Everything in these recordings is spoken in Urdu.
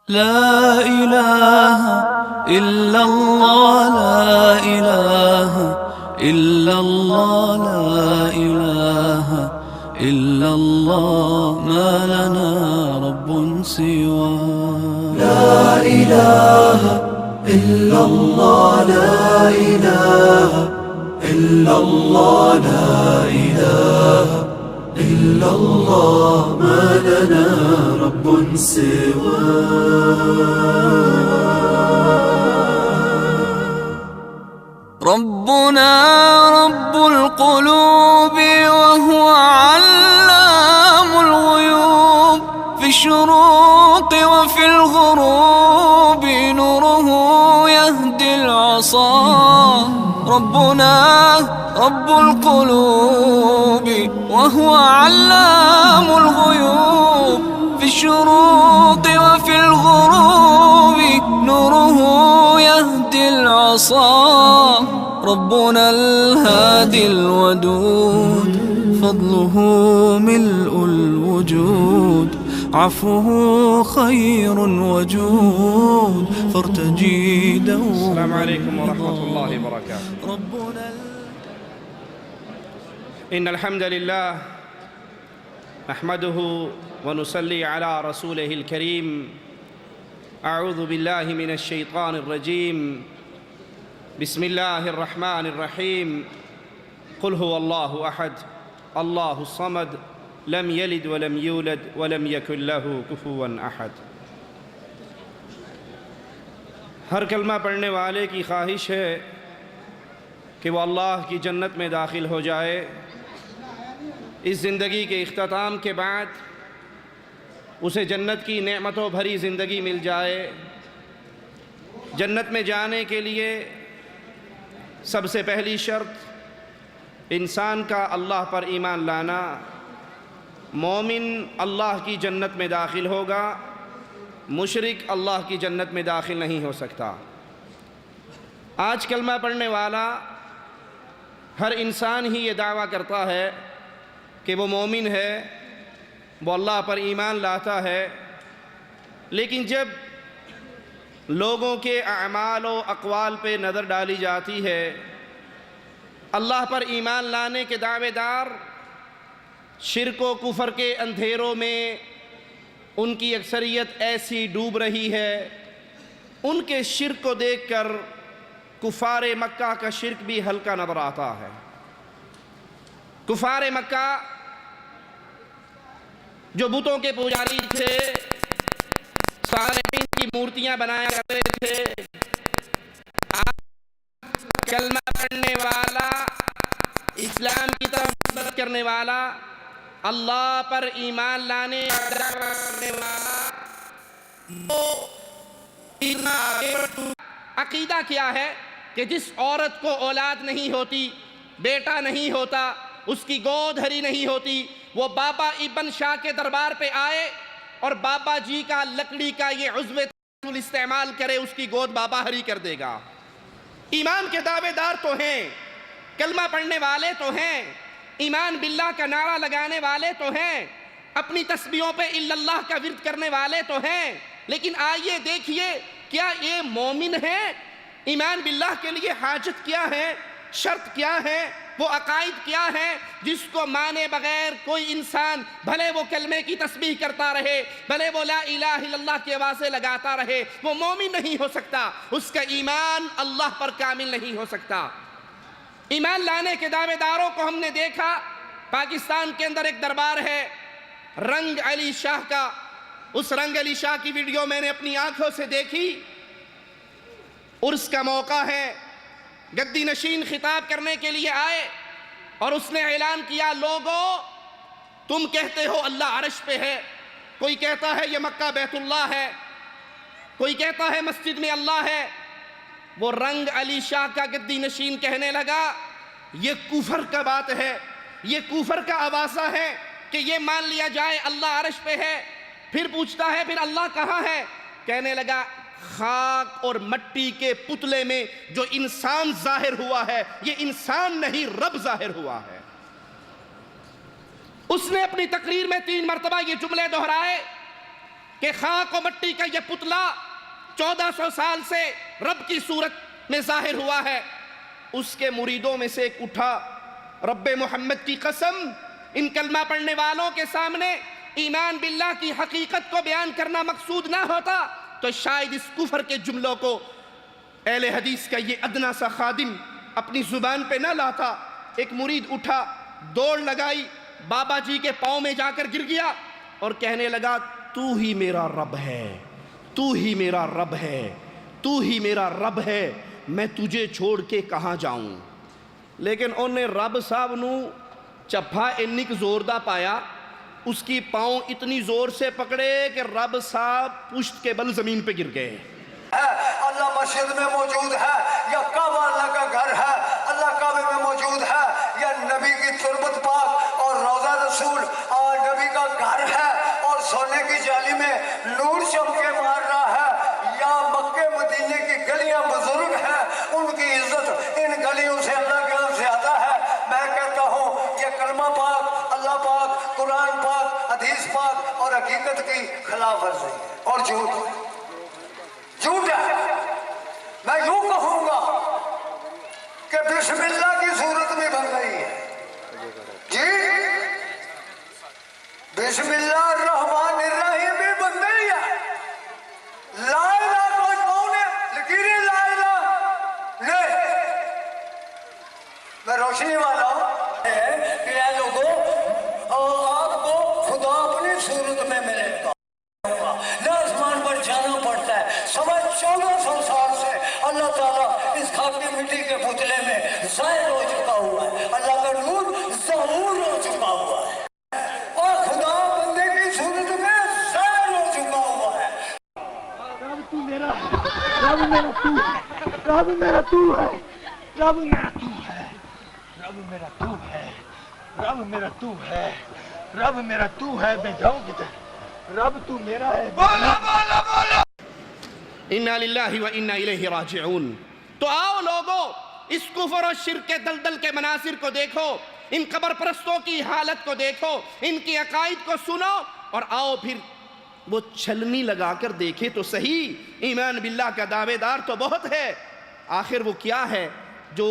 لا إله إلا الله لا إله إلا الله لا إله إلا الله ما لنا رب سوى لا إله إلا الله لا إله إلا الله لا إله إلا الله ما لنا رب ربنا رب القلوب وهو علام الغيوب في الشروق وفي الغروب نوره يهدي العصا ربنا رب القلوب وهو علام الغيوب في الشروق وفي الغروب نوره يهدي العصا ربنا الهادي الودود فضله ملء الوجود عفوه خير وجود فارتجي دوما. السلام عليكم ورحمة الله وبركاته. إن الحمد لله نحمده ونصلي على رسوله الكريم. أعوذ بالله من الشيطان الرجيم. بسم الله الرحمن الرحيم. قل هو الله أحد الله الصمد لم يلد ولم يولد ولم يكن له كفوا أحد. ہر کلمہ پڑھنے والے کی خواہش ہے کہ وہ اللہ کی جنت میں داخل ہو جائے. اس زندگی کے اختتام کے بعد اسے جنت کی نعمتوں بھری زندگی مل جائے. جنت میں جانے کے لیے سب سے پہلی شرط انسان کا اللہ پر ایمان لانا. مومن اللہ کی جنت میں داخل ہوگا، مشرک اللہ کی جنت میں داخل نہیں ہو سکتا. آج کلمہ پڑھنے والا ہر انسان ہی یہ دعویٰ کرتا ہے کہ وہ مومن ہے، وہ اللہ پر ایمان لاتا ہے، لیکن جب لوگوں کے اعمال و اقوال پہ نظر ڈالی جاتی ہے، اللہ پر ایمان لانے کے دعوے دار شرک و کفر کے اندھیروں میں ان کی اکثریت ایسی ڈوب رہی ہے، ان کے شرک کو دیکھ کر کفار مکہ کا شرک بھی ہلکا نظر آتا ہے. کفار مکہ جو بتوں کے پجاری تھے، صالحین کی مورتیاں بنایا کرتے تھے، کلمہ پڑھنے والا، اسلام کی طرف دعوت کرنے والا، اللہ پر ایمان لانے والا، عقیدہ کیا ہے کہ جس عورت کو اولاد نہیں ہوتی، بیٹا نہیں ہوتا، اس کی گود ہری نہیں ہوتی، وہ بابا ابن شاہ کے دربار پہ آئے اور بابا جی کا لکڑی کا یہ عضو استعمال کرے، اس کی گود بابا ہری کر دے گا. ایمان کے دعوے دار تو ہیں، کلمہ پڑھنے والے تو ہیں، ایمان باللہ کا نعرہ لگانے والے تو ہیں، اپنی تسبیحوں پہ الا اللہ کا ورد کرنے والے تو ہیں، لیکن آئیے دیکھیے کیا یہ مومن ہیں؟ ایمان باللہ کے لیے حاجت کیا ہے، شرط کیا ہے، وہ عقائد کیا ہے جس کو مانے بغیر کوئی انسان بھلے وہ کلمے کی تسبیح کرتا رہے، بھلے وہ لا الہ الا اللہ کی آوازیں لگاتا رہے، وہ مومن نہیں ہو سکتا، اس کا ایمان اللہ پر کامل نہیں ہو سکتا. ایمان لانے کے دعوے داروں کو ہم نے دیکھا. پاکستان کے اندر ایک دربار ہے رنگ علی شاہ کا. اس رنگ علی شاہ کی ویڈیو میں نے اپنی آنکھوں سے دیکھی. عرس کا موقع ہے، گدی نشین خطاب کرنے کے لیے آئے اور اس نے اعلان کیا، لوگو تم کہتے ہو اللہ عرش پہ ہے، کوئی کہتا ہے یہ مکہ بیت اللہ ہے، کوئی کہتا ہے مسجد میں اللہ ہے. وہ رنگ علی شاہ کا گدی نشین کہنے لگا، یہ کفر کا بات ہے، یہ کفر کا آوازہ ہے کہ یہ مان لیا جائے اللہ عرش پہ ہے. پھر پوچھتا ہے پھر اللہ کہاں ہے؟ کہنے لگا خاک اور مٹی کے پتلے میں جو انسان ظاہر ہوا ہے، یہ انسان نہیں رب ظاہر ہوا ہے. اس نے اپنی تقریر میں 3 مرتبہ یہ جملے دہرائے کہ خاک و مٹی کا یہ پتلا 1400 سال سے رب کی صورت میں ظاہر ہوا ہے. اس کے مریدوں میں سے ایک اٹھا، رب محمد کی قسم، ان کلمہ پڑھنے والوں کے سامنے ایمان باللہ کی حقیقت کو بیان کرنا مقصود نہ ہوتا تو شاید اس کفر کے جملوں کو اہل حدیث کا یہ ادنا سا خادم اپنی زبان پہ نہ لاتا. ایک مرید اٹھا، دوڑ لگائی، بابا جی کے پاؤں میں جا کر گر گیا اور کہنے لگا تو ہی میرا رب ہے، تو ہی میرا رب ہے، تو ہی میرا رب ہے، میں تجھے چھوڑ کے کہاں جاؤں. لیکن انہیں رب صاحب نو چپھا انک زور دا پایا، اس کی پاؤں اتنی زور سے پکڑے کہ رب صاحب پشت کے بل زمین پہ گر گئے. اللہ مسجد میں موجود ہے یا کعبہ اللہ کا گھر ہے، اللہ کعبے میں موجود ہے یا نبی کی تربت پاک اور روضہ رسول اور نبی کا گھر ہے اور سونے کی جالی میں نور چمکے مار رہا ہے، یا مکے مدینے کی گلیاں بزرگ ہیں، ان کی عزت ان گلیوں سے اللہ کے نام زیادہ ہے. میں کہتا ہوں یہ کلمہ پاک، اللہ پاک، قرآن پاک، حدیث پاک اور حقیقت کی خلاف ورزی ہے اور جھوٹ ہے. میں یوں کہوں گا کہ بسم اللہ کی صورت بھی بن رہی ہے جی، بسم اللہ الرحمن الرحیم بھی بن رہی ہے. لا الہ کوئی کون ہے؟ لکیریں لا الہ نہیں. میں روشنی والا ہوں کہ اے لوگوں آپ کو خدا اپنی صورت میں ملے گا، نہ آسمان پر جانا پڑتا ہے. 1400 سال سے اللہ تعالیٰ اس خاکی مٹی کے پتلے میں ظاہر ہو چکا ہوا ہے، اللہ کا نور ظہور ہو چکا ہوا ہے اور خدا بندے کی صورت میں ظاہر ہو چکا ہوا ہے. رب تو میرا ہے، رب میرا تو ہے، رب میرا تو ہے، رب میرا تو ہے، رب میرا تو ہے، رب میرا تو ہے، رب میرا تو ہے. میں جاؤں کدھر؟ رب تو میرا ہے. بولا بولا بولا. انا للہ و انا الیہ راجعون. تو آؤ لوگو اس کفر و شرک کے دلدل کے مناظر کو دیکھو، ان قبر پرستوں کی حالت کو دیکھو، ان کی عقائد کو سنو اور آؤ پھر وہ چھلنی لگا کر دیکھے تو صحیح. ایمان باللہ کا دعوے دار تو بہت ہے، آخر وہ کیا ہے جو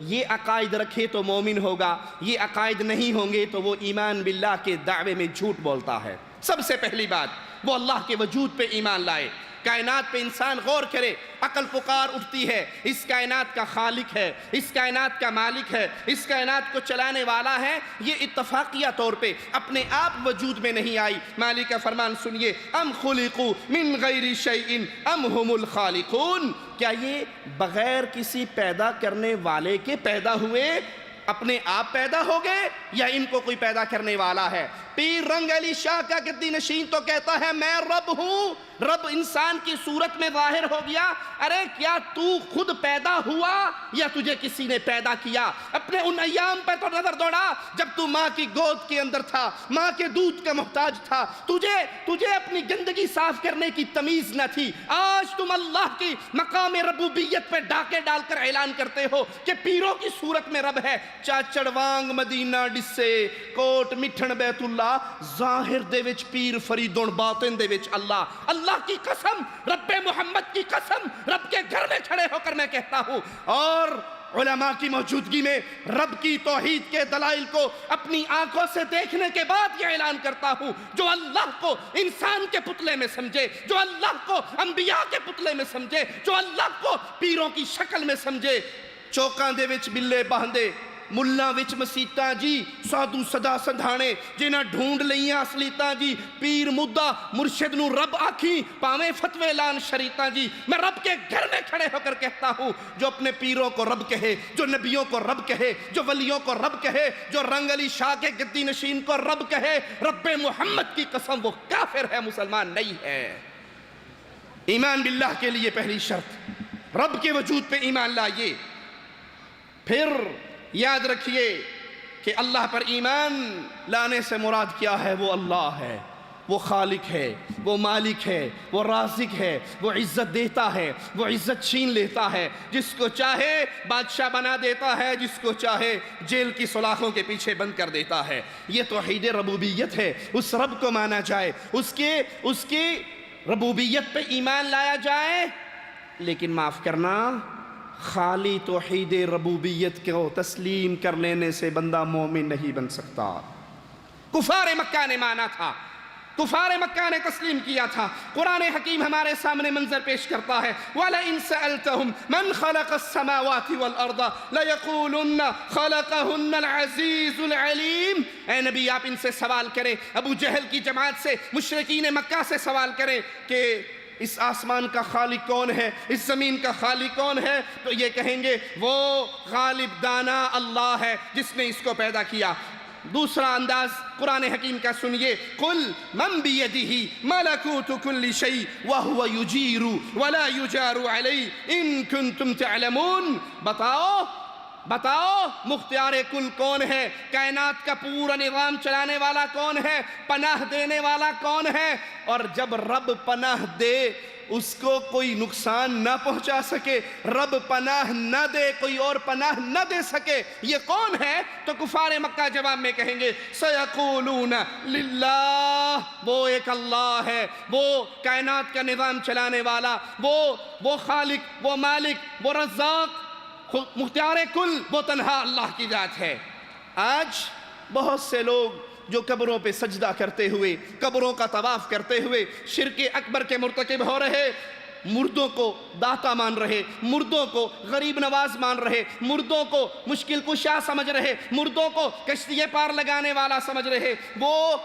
یہ عقائد رکھے تو مومن ہوگا، یہ عقائد نہیں ہوں گے تو وہ ایمان باللہ کے دعوے میں جھوٹ بولتا ہے. سب سے پہلی بات وہ اللہ کے وجود پہ ایمان لائے. کائنات پہ انسان غور کرے، عقل پکار اٹھتی ہے اس کائنات کا خالق ہے، اس کائنات کا مالک ہے، اس کائنات کو چلانے والا ہے. یہ اتفاقیہ طور پہ اپنے آپ وجود میں نہیں آئی. مالک کا فرمان سنیے، ام خلقوا من غیر شیء ام هم الخالقون. کیا یہ بغیر کسی پیدا کرنے والے کے پیدا ہوئے، اپنے آپ پیدا ہو گئے، یا ان کو کوئی پیدا کرنے والا ہے؟ پیر رنگ علی شاہ کا گدی نشین تو کہتا ہے میں رب ہوں. رب انسان کی صورت میں ظاہر ہو گیا. ارے کیا تو خود پیدا ہوا یا تجھے کسی نے پیدا کیا؟ اپنے ان ایام پہ تو نظر دوڑا جب تو ماں کی گود کے اندر تھا، ماں کے دودھ کا محتاج تھا. تجھے اپنی گندگی صاف کرنے کی تمیز نہ تھی. آج تم اللہ کی مقام ربوبیت پہ ڈاکے ڈال کر اعلان کرتے ہو کہ پیروں کی صورت میں رب ہے. چاچڑ وانگ مدینہ ڈسے کوٹ مٹھن بیت اللہ، ظاہر دے وچ پیر فریدون، باطن دے وچ اللہ. اللہ کی قسم، رب محمد کی قسم، رب کے گھر میں کھڑے ہو کر میں کہتا ہوں اور علماء کی موجودگی میں رب کی توحید کے دلائل کو اپنی آنکھوں سے دیکھنے کے بعد یہ اعلان کرتا ہوں، جو اللہ کو انسان کے پتلے میں سمجھے، جو اللہ کو انبیاء کے پتلے میں سمجھے، جو اللہ کو پیروں کی شکل میں سمجھے، چوکاں دے وچ بلے باندھے، ملا وچ مسیتاں جی، سادھو صدا سندھانے جنہاں ڈھونڈ لئیاں اصلیتاں جی، پیر مدہ مرشد نو رب آکھی پاویں فتوے لان شریطاں جی. میں رب کے گھر میں کھڑے ہو کر کہتا ہوں، جو اپنے پیروں کو رب کہے، جو نبیوں کو رب کہے، جو ولیوں کو رب کہے، جو رنگ علی شاہ کے گدی نشین کو رب کہے، رب محمد کی قسم وہ کافر ہے، مسلمان نہیں ہے. ایمان باللہ کے لیے پہلی شرط رب کے وجود پہ ایمان لائیے. پھر یاد رکھیے کہ اللہ پر ایمان لانے سے مراد کیا ہے؟ وہ اللہ ہے. وہ خالق ہے، وہ مالک ہے، وہ رازق ہے، وہ عزت دیتا ہے، وہ عزت چھین لیتا ہے، جس کو چاہے بادشاہ بنا دیتا ہے، جس کو چاہے جیل کی سلاخوں کے پیچھے بند کر دیتا ہے۔ یہ توحید ربوبیت ہے، اس رب کو مانا جائے، اس کی ربوبیت پہ ایمان لایا جائے، لیکن معاف کرنا، خالی توحید ربوبیت کو تسلیم کر لینے سے بندہ مومن نہیں بن سکتا۔ کفار مکہ نے مانا تھا، کفار مکہ نے تسلیم کیا تھا۔ قرآن حکیم ہمارے سامنے منظر پیش کرتا ہے وَلَئِن سَأَلْتَهُمْ مَنْ خَلَقَ السَّمَاوَاتِ وَالْأَرْضَ لَيَقُولُنَّ خَلَقَهُنَّ الْعَزِيزُ الْعَلِيمُ۔ اے نبی آپ ان سے سوال کریں، ابو جہل کی جماعت سے، مشرکین مکہ سے سوال کریں کہ اس آسمان کا خالق کون ہے، اس زمین کا خالق کون ہے، تو یہ کہیں گے وہ غالب دانا اللہ ہے جس نے اس کو پیدا کیا۔ دوسرا انداز قرآن حکیم کا سنیے، قُلْ مَنْ بِيَدِهِ مَلَكُوتُ كُلِّ شَيْءٍ وَهُوَ يُجِيرُ وَلَا يُجَارُ عَلَيْهِ إِن كُنتُمْ تَعْلَمُونَ۔ بتاؤ مختار کل کون ہے، کائنات کا پورا نظام چلانے والا کون ہے، پناہ دینے والا کون ہے، اور جب رب پناہ دے اس کو کوئی نقصان نہ پہنچا سکے، رب پناہ نہ دے کوئی اور پناہ نہ دے سکے، یہ کون ہے؟ تو کفار مکہ جواب میں کہیں گے سَيَقُولُونَ لِلَّهِ، وہ ایک اللہ ہے، وہ کائنات کا نظام چلانے والا، وہ خالق، وہ مالک، وہ رزاق، مختار کل، وہ تنہا اللہ کی ذات ہے۔ آج بہت سے لوگ جو قبروں پہ سجدہ کرتے ہوئے، قبروں کا طواف کرتے ہوئے شرک اکبر کے مرتکب ہو رہے، مردوں کو داتا مان رہے، مردوں کو غریب نواز مان رہے، مردوں کو مشکل کشا سمجھ رہے، مردوں کو کشتی پار لگانے والا سمجھ رہے، وہ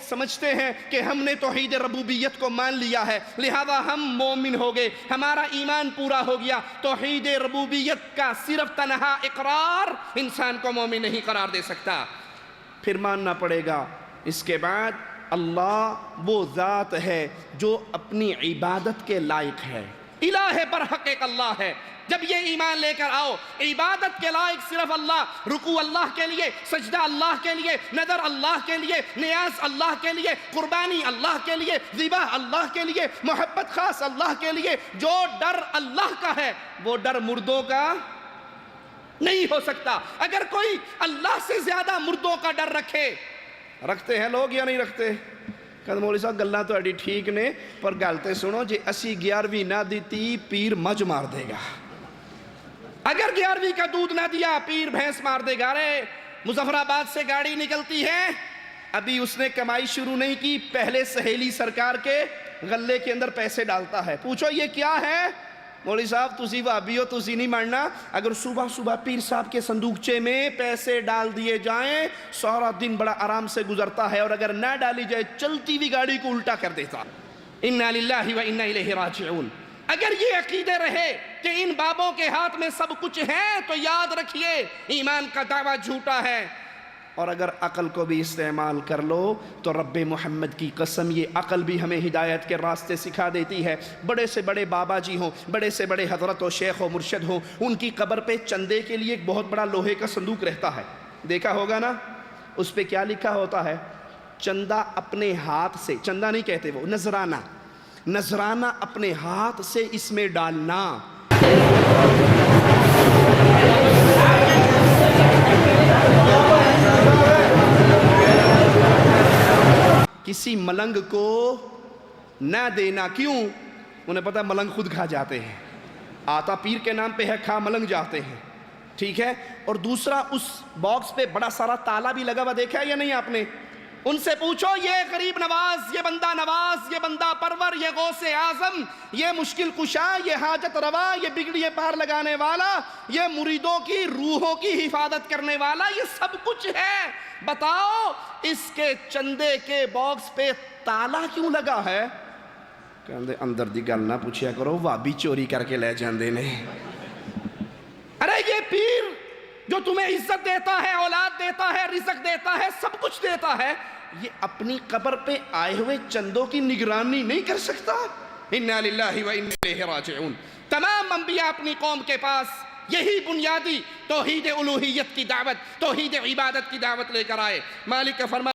سمجھتے ہیں کہ ہم نے توحید ربوبیت کو مان لیا ہے لہذا ہم مومن ہو گئے، ہمارا ایمان پورا ہو گیا۔ توحید ربوبیت کا صرف تنہا اقرار انسان کو مومن نہیں قرار دے سکتا، پھر ماننا پڑے گا اس کے بعد اللہ وہ ذات ہے جو اپنی عبادت کے لائق ہے، الہ برحق ایک اللہ ہے۔ جب یہ ایمان لے کر آؤ، عبادت کے لائق صرف اللہ، رکوع اللہ کے لیے، سجدہ اللہ کے لیے، نظر اللہ کے لیے، نیاز اللہ کے لیے، قربانی اللہ کے لیے، ذبح اللہ کے لیے، محبت خاص اللہ کے لیے۔ جو ڈر اللہ کا ہے وہ ڈر مردوں کا نہیں ہو سکتا۔ اگر کوئی اللہ سے زیادہ مردوں کا ڈر رکھتے ہیں لوگ یا نہیں رکھتے؟ کہتے مولوی صاحب گلاں تو اڈی ٹھیک نے پر گل تے سنو، جے اسی 11ویں نہ دیتی پیر مجھ مار دے گا۔ اگر 11ویں کا دودھ نہ دیا پیر بھینس مار دے گا۔ رے مظفر آباد سے گاڑی نکلتی ہے، ابھی اس نے کمائی شروع نہیں کی، پہلے سہیلی سرکار کے غلے کے اندر پیسے ڈالتا ہے۔ پوچھو یہ کیا ہے؟ مولوی صاحب تسی وہابی ہو، تسی نہیں ماننا، اگر صبح صبح پیر صاحب کے صندوقچے میں پیسے ڈال دیے جائیں سارا دن بڑا آرام سے گزرتا ہے، اور اگر نہ ڈالی جائے چلتی ہوئی گاڑی کو الٹا کر دیتا۔ انا للہ و انا الیہ راجعون۔ اگر یہ عقیدے رہے کہ ان بابوں کے ہاتھ میں سب کچھ ہے تو یاد رکھیے ایمان کا دعویٰ جھوٹا ہے۔ اور اگر عقل کو بھی استعمال کر لو تو رب محمد کی قسم یہ عقل بھی ہمیں ہدایت کے راستے سکھا دیتی ہے۔ بڑے سے بڑے بابا جی ہوں، بڑے سے بڑے حضرت و شیخ و مرشد ہوں، ان کی قبر پہ چندے کے لیے ایک بہت بڑا لوہے کا صندوق رہتا ہے، دیکھا ہوگا نا؟ اس پہ کیا لکھا ہوتا ہے؟ چندہ اپنے ہاتھ سے، چندہ نہیں کہتے وہ، نذرانہ اپنے ہاتھ سے اس میں ڈالنا۔ کسی ملنگ کو نہ دینا، کیوں؟ انہیں پتہ ملنگ خود کھا جاتے ہیں، آتا پیر کے نام پہ ہے، کھا ملنگ جاتے ہیں، ٹھیک ہے؟ اور دوسرا اس باکس پہ بڑا سارا تالا بھی لگا ہوا، دیکھا ہے یا نہیں آپ نے؟ ان سے پوچھو یہ غریب نواز، یہ بندہ نواز، یہ بندہ پرور، یہ غوث اعظم، یہ مشکل کشا، یہ حاجت روا، یہ بگڑیے پار لگانے والا، یہ مریدوں کی روحوں کی حفاظت کرنے والا، یہ سب کچھ ہے، بتاؤ اس کے چندے کے باکس پہ تالا کیوں لگا ہے؟ کہندے اندر دی گل نہ پوچھیا کرو، وابی چوری کر کے لے جاندے نے۔ ارے یہ پیر جو تمہیں عزت دیتا ہے، اولاد دیتا ہے، رزق دیتا ہے، سب کچھ دیتا ہے، یہ اپنی قبر پہ آئے ہوئے چندوں کی نگرانی نہیں کر سکتا؟ انا للہ و انا الیہ راجعون۔ تمام انبیاء اپنی قوم کے پاس یہی بنیادی توحید الوہیت کی دعوت، توحید عبادت کی دعوت لے کر آئے۔ مالک کا فرمان